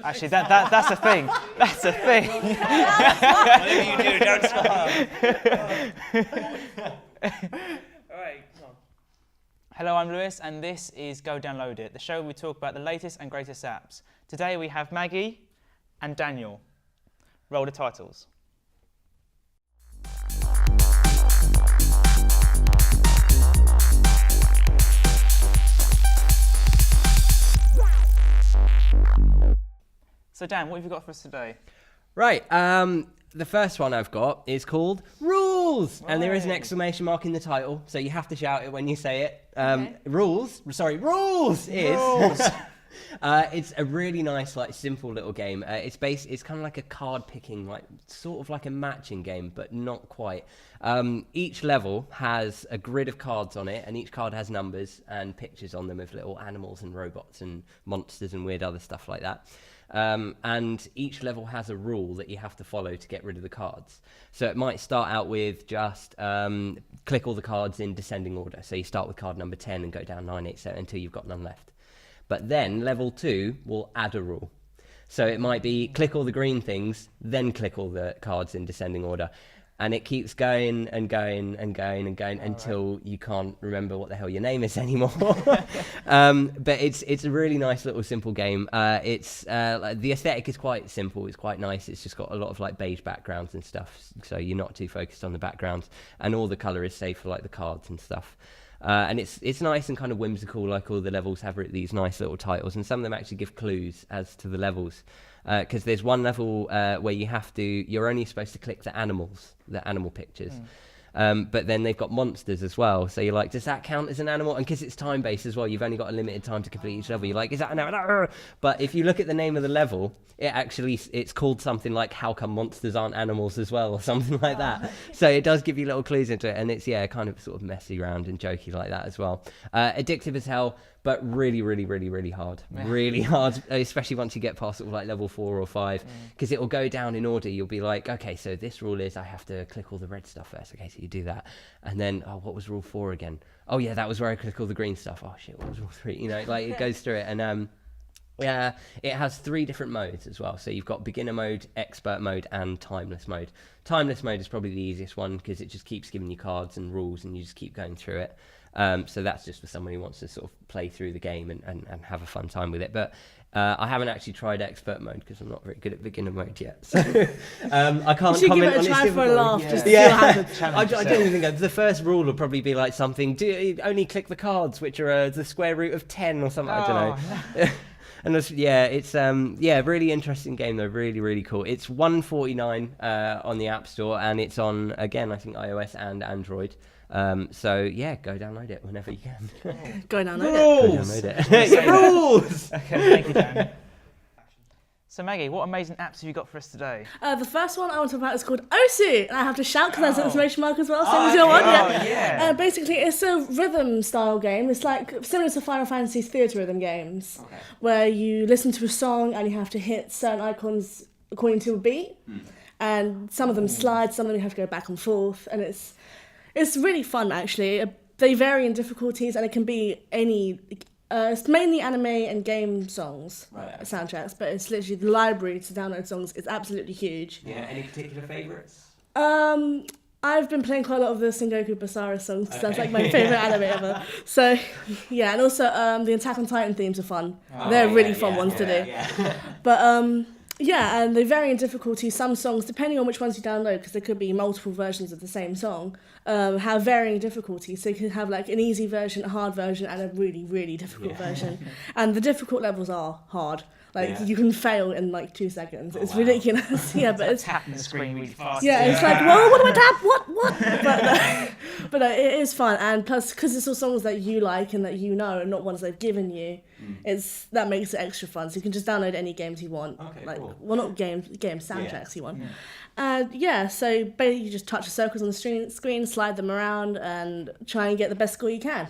Actually, that's a thing. That's a thing. Whatever you do, don't smile. All right, come on. Hello, I'm Lewis, and this is Go Download It, the show where we talk about the latest and greatest apps. Today we have Maggie and Daniel. Roll the titles. So Dan, what have you got for us today? Right, the first one I've got is called Rules, and there is an exclamation mark in the title, so you have to shout it when you say it. Okay. Rules is... it's a really nice, like, simple little game. It's kind of like a card picking, like, sort of like a matching game, but not quite. Each level has a grid of cards on it, and each card has numbers and pictures on them of little animals and robots and monsters and weird other stuff like that. And each level has a rule that you have to follow to get rid of the cards. So it might start out with just click all the cards in descending order. So you start with card number 10 and go down 9, 8, 7 until you've got none left. But then level 2 will add a rule. So it might be click all the green things, then click all the cards in descending order. And it keeps going and going and going and going until you can't remember what the hell your name is anymore. But it's a really nice little simple game. Like, the aesthetic is quite simple. It's quite nice. It's just got a lot of like beige backgrounds and stuff. So you're not too focused on the backgrounds. And all the colour is safe for like the cards and stuff. And it's nice and kind of whimsical, like all the levels have these nice little titles, and some of them actually give clues as to the levels. Because there's one level where you're only supposed to click the animal pictures. But then they've got monsters as well. So you're like, does that count as an animal? And because it's time-based as well, you've only got a limited time to complete each level. You're like, is that an animal? But if you look at the name of the level, it's called something like How Come Monsters Aren't Animals as well, or something like that. So it does give you little clues into it. And it's, kind of sort of messy around and jokey like that as well. Addictive as hell, but really, really, really, really hard. Really hard, especially once you get past sort of like level 4 or 5, because it will go down in order. You'll be like, okay, so this rule is I have to click all the red stuff first. Okay, so you do that. And then, what was rule 4 again? Oh yeah, that was where I click all the green stuff. Oh shit, what was rule 3? Like it goes through it. And it has 3 different modes as well. So you've got beginner mode, expert mode, and timeless mode. Timeless mode is probably the easiest one because it just keeps giving you cards and rules and you just keep going through it. So that's just for someone who wants to sort of play through the game and have a fun time with it. But I haven't actually tried expert mode because I'm not very good at beginner mode yet. So I can't you should comment give it on a try its for a laugh, just to yeah. see what happens. I don't even think the first rule will probably be like something, only click the cards, which are the square root of 10 or something, I don't know. And it's really interesting game though, really, really cool. It's $1.49 on the App Store, and it's on, again, I think iOS and Android. So go download it whenever you can. Go download it. Rules! Okay, thank you, Dan. So Maggie, what amazing apps have you got for us today? The first one I want to talk about is called Osu, and I have to shout because there's an exclamation mark as well. Same as your one, yeah. Basically, it's a rhythm style game. It's like similar to Final Fantasy's theatre rhythm games, where you listen to a song and you have to hit certain icons according to a beat. And some of them slide, some of them you have to go back and forth, and it's really fun actually. They vary in difficulties, and it can be any. It's mainly anime and game songs, soundtracks, but it's literally the library to download songs is absolutely huge. Yeah, any particular favourites? I've been playing quite a lot of the Sengoku Basara songs because that's like my favourite anime ever. So, yeah, and also the Attack on Titan themes are fun. They're really fun ones to do. Yeah. But and they vary in difficulty. Some songs, depending on which ones you download, because there could be multiple versions of the same song, have varying difficulty. So you can have like an easy version, a hard version, and a really, really difficult version. And the difficult levels are hard. Like you can fail in like 2 seconds. It's ridiculous. But it's tapping the screen really fast. Yeah, it's like, whoa, what do I tap? What? But it is fun, and plus because it's all songs that you like and that you know, and not ones they've given you, that makes it extra fun. So you can just download any games you want. Okay, cool. Well, not games, soundtracks you want. So basically you just touch the circles on the screen, slide them around, and try and get the best score you can.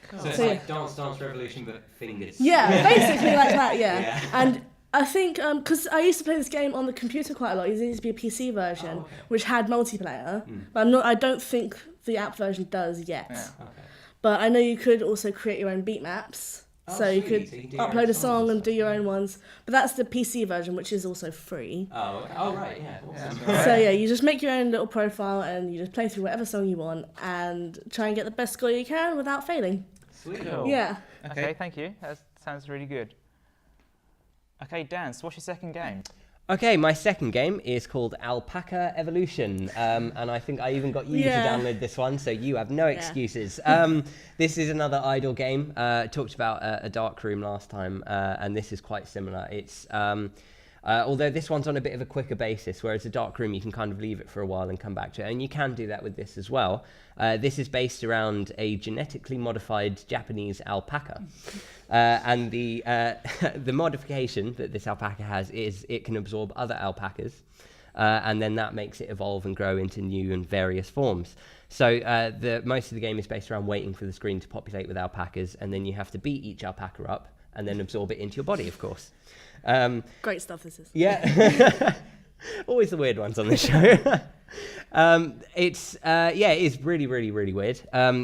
Cool. So it's like Dance Revolution, but fingers. Yeah, basically like that, yeah. And I think, because I used to play this game on the computer quite a lot, it used to be a PC version, which had multiplayer, but I don't think the app version does yet. Yeah. Okay. But I know you could also create your own beat maps So you could sweet. So you can do your own upload a songs song and and stuff, do your yeah. own ones. But that's the PC version, which is also free. Oh, right, yeah. Awesome. So yeah, you just make your own little profile and you just play through whatever song you want and try and get the best score you can without failing. Sweet. Cool. Yeah. Okay, thank you. That sounds really good. Okay, Dan, so what's your second game? Okay, my second game is called Alpaca Evolution, and I think I even got you to download this one, so you have no excuses. This is another idle game. Talked about a dark room last time, and this is quite similar. It's although this one's on a bit of a quicker basis, whereas a dark room you can kind of leave it for a while and come back to it, and you can do that with this as well. This is based around a genetically modified Japanese alpaca. And the the modification that this alpaca has is it can absorb other alpacas, and then that makes it evolve and grow into new and various forms. So most of the game is based around waiting for the screen to populate with alpacas, and then you have to beat each alpaca up and then absorb it into your body, of course. Great stuff this is. Yeah. Always the weird ones on this show. It is really, really, really weird.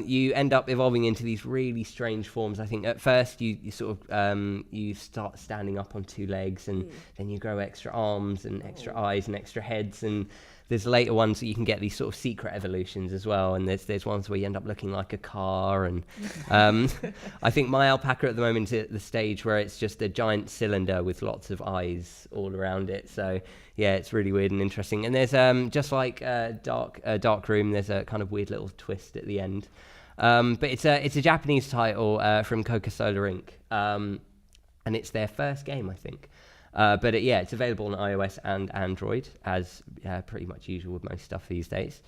You end up evolving into these really strange forms. I think at first you sort of you start standing up on two legs, and then you grow extra arms and extra eyes and extra heads, and there's later ones that you can get these sort of secret evolutions as well, and there's ones where you end up looking like a car, and I think my alpaca at the moment is at the stage where it's just a giant cylinder with lots of eyes all around it. So yeah, it's really weird and interesting. And there's just like Dark Room, there's a kind of weird little twist at the end. But it's a Japanese title from Coca-Cola Inc. And it's their first game, I think. But it's available on iOS and Android, as pretty much usual with most stuff these days.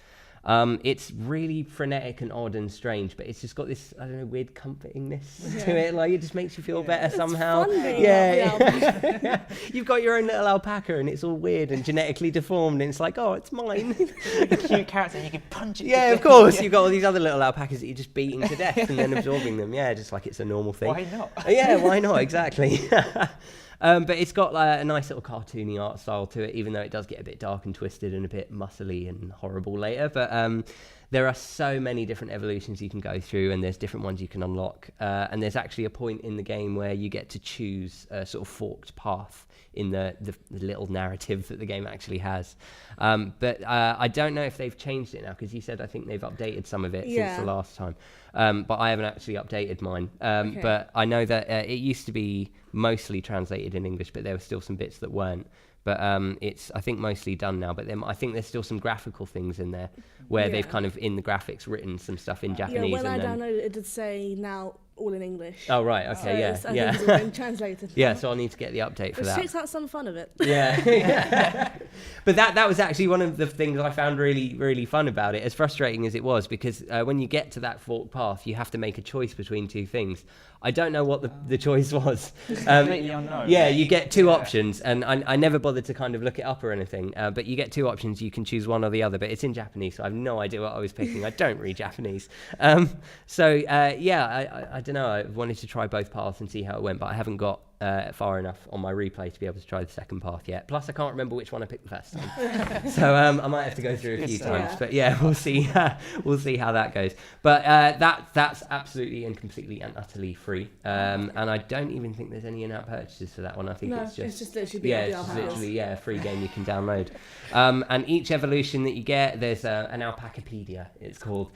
It's really frenetic and odd and strange, but it's just got this, I don't know, weird comfortingness to it. Like, it just makes you feel better somehow. Fun being Yeah. You've got your own little alpaca, and it's all weird and genetically deformed, and it's like, oh, it's mine. Like a cute character, you can punch it. Yeah, of course. You've got all these other little alpacas that you're just beating to death and then absorbing them. Yeah, just like it's a normal thing. Why not? Yeah, why not? Exactly. But it's got a nice little cartoony art style to it, even though it does get a bit dark and twisted and a bit muscly and horrible later. But there are so many different evolutions you can go through, and there's different ones you can unlock. And there's actually a point in the game where you get to choose a sort of forked path in the little narrative that the game actually has. But I don't know if they've changed it now, because you said I think they've updated some of it since the last time. But I haven't actually updated mine. Okay. But I know that it used to be mostly translated in English, but there were still some bits that weren't. But it's, I think, mostly done now. But I think there's still some graphical things in there where they've kind of, in the graphics, written some stuff in Japanese. Yeah, when I downloaded it, it did say now all in English. Oh, right, okay, I think it's all been translated. Yeah, so I'll need to get the update for Which that. takes out some fun of it. Yeah. But that was actually one of the things I found really, really fun about it, as frustrating as it was, because when you get to that forked path, you have to make a choice between two things. I don't know what the choice was. Completely unknown. Yeah, you get two options, and I never bothered to kind of look it up or anything, but you get two options. You can choose one or the other, but it's in Japanese, so I have no idea what I was picking. I don't read Japanese. I don't know. I wanted to try both paths and see how it went, but I haven't got far enough on my replay to be able to try the second path yet. Plus, I can't remember which one I picked the first time. So I might have to go through a few times. Yeah. But yeah, we'll see. We'll see how that goes. But that's absolutely and completely and utterly free. And I don't even think there's any in-app purchases for that one. I think it's just literally a free game you can download. And each evolution that you get, there's an Alpacapedia, it's called,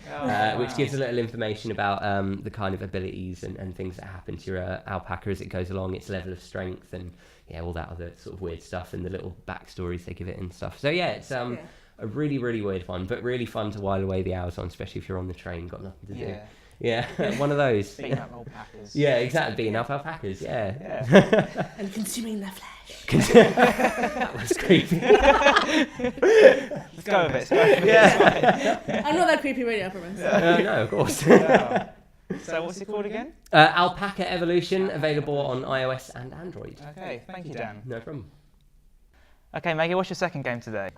which gives a little information about the kind of abilities and things that happen to your alpaca as it goes along, its level of strength, and all that other sort of weird stuff, and the little backstories they give it and stuff. So yeah, it's a really, really weird one, but really fun to while away the hours on, especially if you're on the train, got nothing to do. Yeah, one of those. Beating up alpacas. Yeah, exactly. Beating up alpacas. Yeah. And consuming their flesh. That was creepy. Let's go with it. I'm not that creepy really, I promise. No, of course. So what's it called again? Alpaca Evolution, available on iOS and Android. Okay, thank you, Dan. No problem. Okay, Maggie, what's your second game today?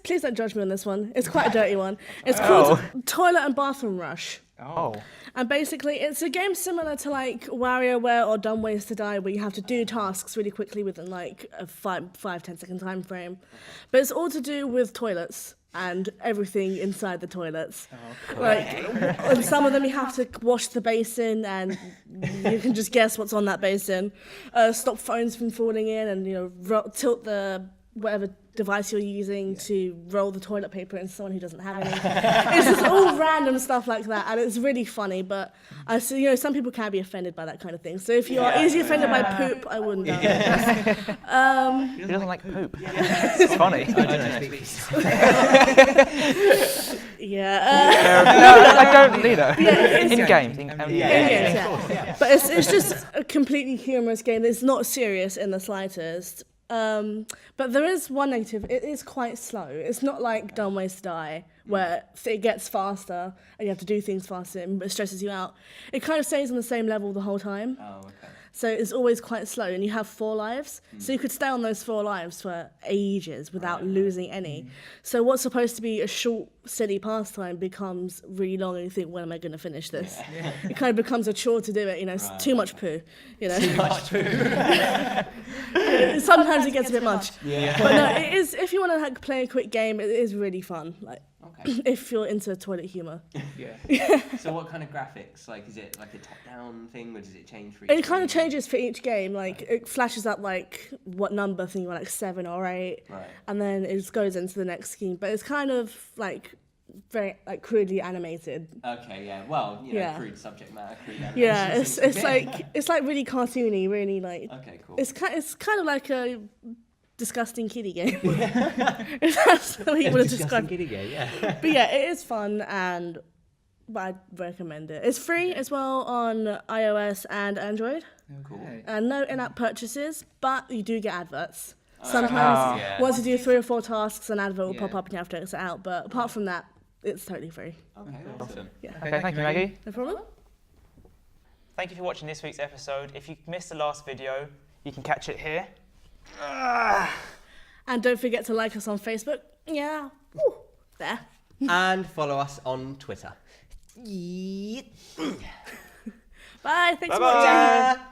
Please don't judge me on this one. It's quite a dirty one. It's called Toilet and Bathroom Rush. Oh. And basically, it's a game similar to like WarioWare or Dumb Ways to Die, where you have to do tasks really quickly within like a 5-10 second time frame. But it's all to do with toilets. and everything inside the toilets. And some of them you have to wash the basin, and you can just guess what's on that basin. Stop phones from falling in, and tilt the whatever device you're using to roll the toilet paper into someone who doesn't have any. It's just all random stuff like that, and it's really funny. But I see, some people can be offended by that kind of thing. So if you are easily offended by poop, I wouldn't do it. He doesn't like poop. It's funny. I don't know. I don't either. In games. But it's just a completely humorous game. It's not serious in the slightest. But there is one negative. It is quite slow. It's not like Dumb Ways to Die, where it gets faster and you have to do things faster and it stresses you out. It kind of stays on the same level the whole time. Oh, okay. So it's always quite slow, and you have 4 lives. So you could stay on those 4 lives for ages without losing any. So what's supposed to be a short, silly pastime becomes really long, and you think, when am I going to finish this? It kind of becomes a chore to do it, It's too much poo, Too much poo. Sometimes it gets a bit much. Yeah. But no, it is, if you want to play a quick game, it is really fun. If you're into toilet humour. So what kind of graphics? Is it like a top-down thing, or does it change for each It kind of game? changes for each game. It flashes up what number thing you're 7 or 8, Right. and then it just goes into the next scheme. But it's kind of very crudely animated. Okay, yeah. Well, crude subject matter, crude animation. Yeah, it's really cartoony, really Okay, cool. It's kind of like a disgusting kiddie game. If that's the way you want to describe it. Kiddie game, yeah. But yeah, it is fun, and I'd recommend it. It's free as well on iOS and Android. Cool. And no in-app purchases, but you do get adverts. Sometimes, once you do 3 or 4 tasks, an advert will pop up and you have to exit out. But apart from that, it's totally free. Okay, awesome. Okay, thank you, Maggie. No problem. Thank you for watching this week's episode. If you missed the last video, you can catch it here. And don't forget to like us on Facebook. Yeah. Ooh, there. And follow us on Twitter. Bye. Thanks for watching.